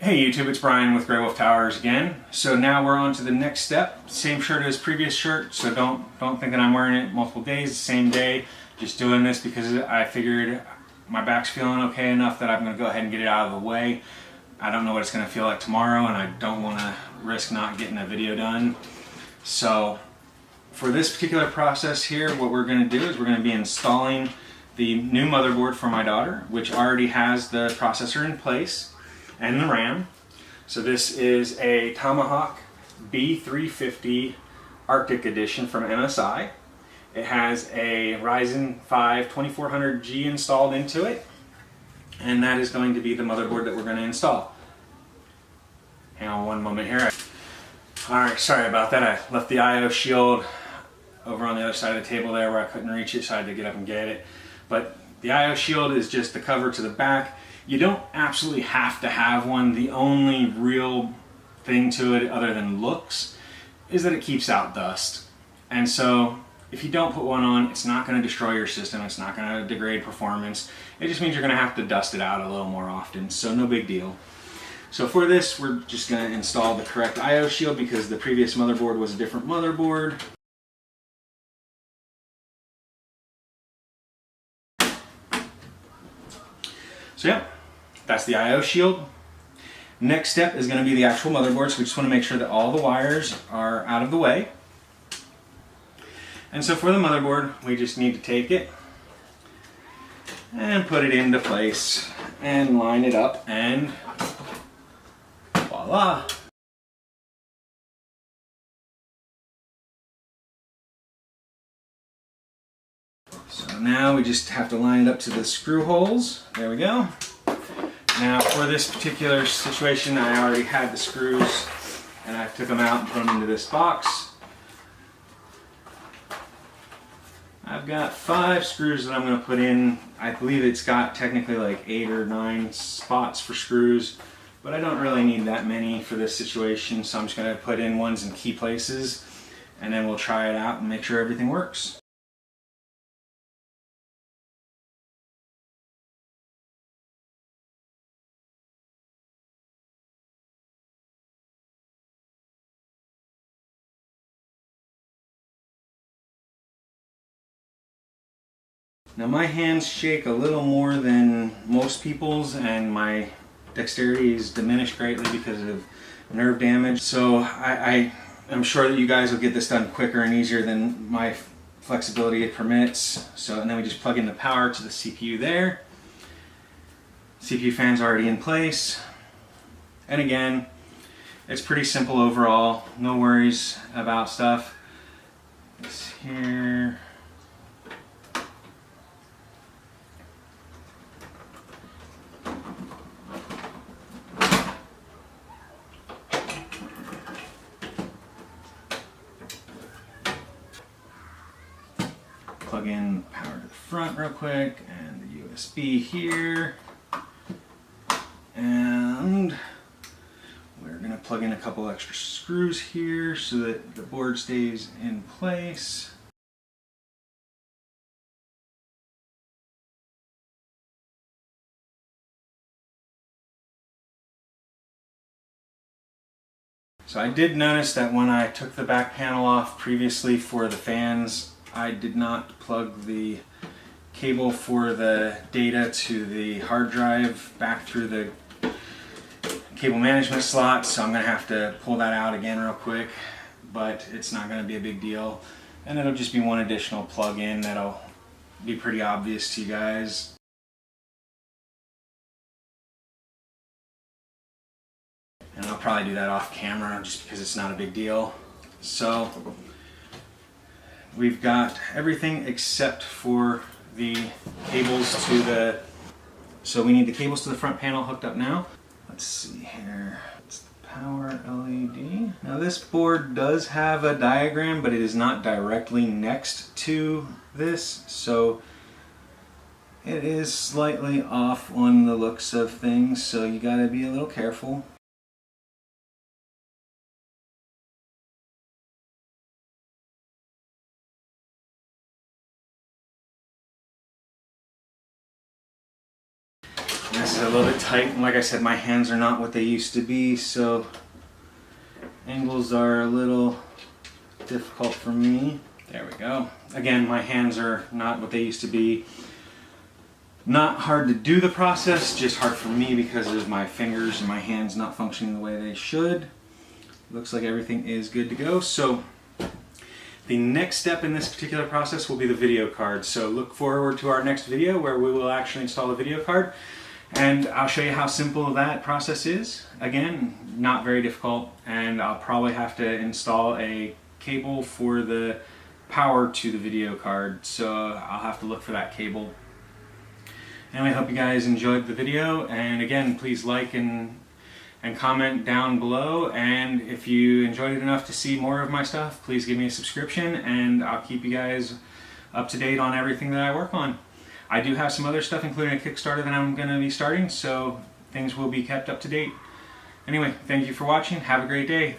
Hey YouTube, it's Brian with GreyWolf Towers again. So now we're on to the next step. Same shirt as previous shirt, so don't think that I'm wearing it multiple days, the same day. Just doing this because I figured my back's feeling okay enough that I'm going to go ahead and get it out of the way. I don't know what it's going to feel like tomorrow, and I don't want to risk not getting a video done. So for this particular process here, what we're going to do is we're going to be installing the new motherboard for my daughter, which already has the processor in place and the RAM. So this is a Tomahawk B350 Arctic Edition from MSI. It has a Ryzen 5 2400G installed into it, and that is going to be the motherboard that we're going to install. Hang on one moment here. Alright, sorry about that. I left the I/O shield over on the other side of the table there where I couldn't reach it, so I had to get up and get it. But the I/O shield is just the cover to the back. You don't absolutely have to have one. The only real thing to it, other than looks, is that it keeps out dust. And so if you don't put one on, it's not going to destroy your system. It's not going to degrade performance. It just means you're going to have to dust it out a little more often. So no big deal. So for this, we're just going to install the correct I/O shield because the previous motherboard was a different motherboard. So yeah, that's the I/O shield. Next step is going to be the actual motherboard, so we just want to make sure that all the wires are out of the way. And so for the motherboard, we just need to take it and put it into place and line it up, and voila! So now we just have to line it up to the screw holes. There we go. Now for this particular situation, I already had the screws and I took them out and put them into this box. I've got 5 screws that I'm going to put in. I believe it's got technically like 8 or 9 spots for screws, but I don't really need that many for this situation, so I'm just going to put in ones in key places and then we'll try it out and make sure everything works. Now my hands shake a little more than most people's, and my dexterity is diminished greatly because of nerve damage. So I'm sure that you guys will get this done quicker and easier than my flexibility permits. So, and then we just plug in the power to the CPU there. CPU fan's already in place. And again, it's pretty simple overall. No worries about stuff. This here. Plug in power to the front real quick, and the USB here, and we're going to plug in a couple extra screws here so that the board stays in place. So I did notice that when I took the back panel off previously for the fans, I did not plug the cable for the data to the hard drive back through the cable management slot, so I'm going to have to pull that out again real quick, but it's not going to be a big deal, and it'll just be one additional plug-in that'll be pretty obvious to you guys. And I'll probably do that off camera just because it's not a big deal. So we've got everything except for the cables to the... So we need the cables to the front panel hooked up now. Let's see here. It's the power LED. Now this board does have a diagram, but it is not directly next to this, so it is slightly off on the looks of things, so you gotta be a little careful. This is a little bit tight, and like I said, my hands are not what they used to be, so angles are a little difficult for me. There we go. Again, my hands are not what they used to be. Not hard to do the process, just hard for me because of my fingers and my hands not functioning the way they should. Looks like everything is good to go. So the next step in this particular process will be the video card. So look forward to our next video where we will actually install the video card. And I'll show you how simple that process is. Again, not very difficult, and I'll probably have to install a cable for the power to the video card, so I'll have to look for that cable. Anyway, I hope you guys enjoyed the video, and again, please like and comment down below, and if you enjoyed it enough to see more of my stuff, please give me a subscription, and I'll keep you guys up to date on everything that I work on. I do have some other stuff, including a Kickstarter that I'm going to be starting, so things will be kept up to date. Anyway, thank you for watching. Have a great day.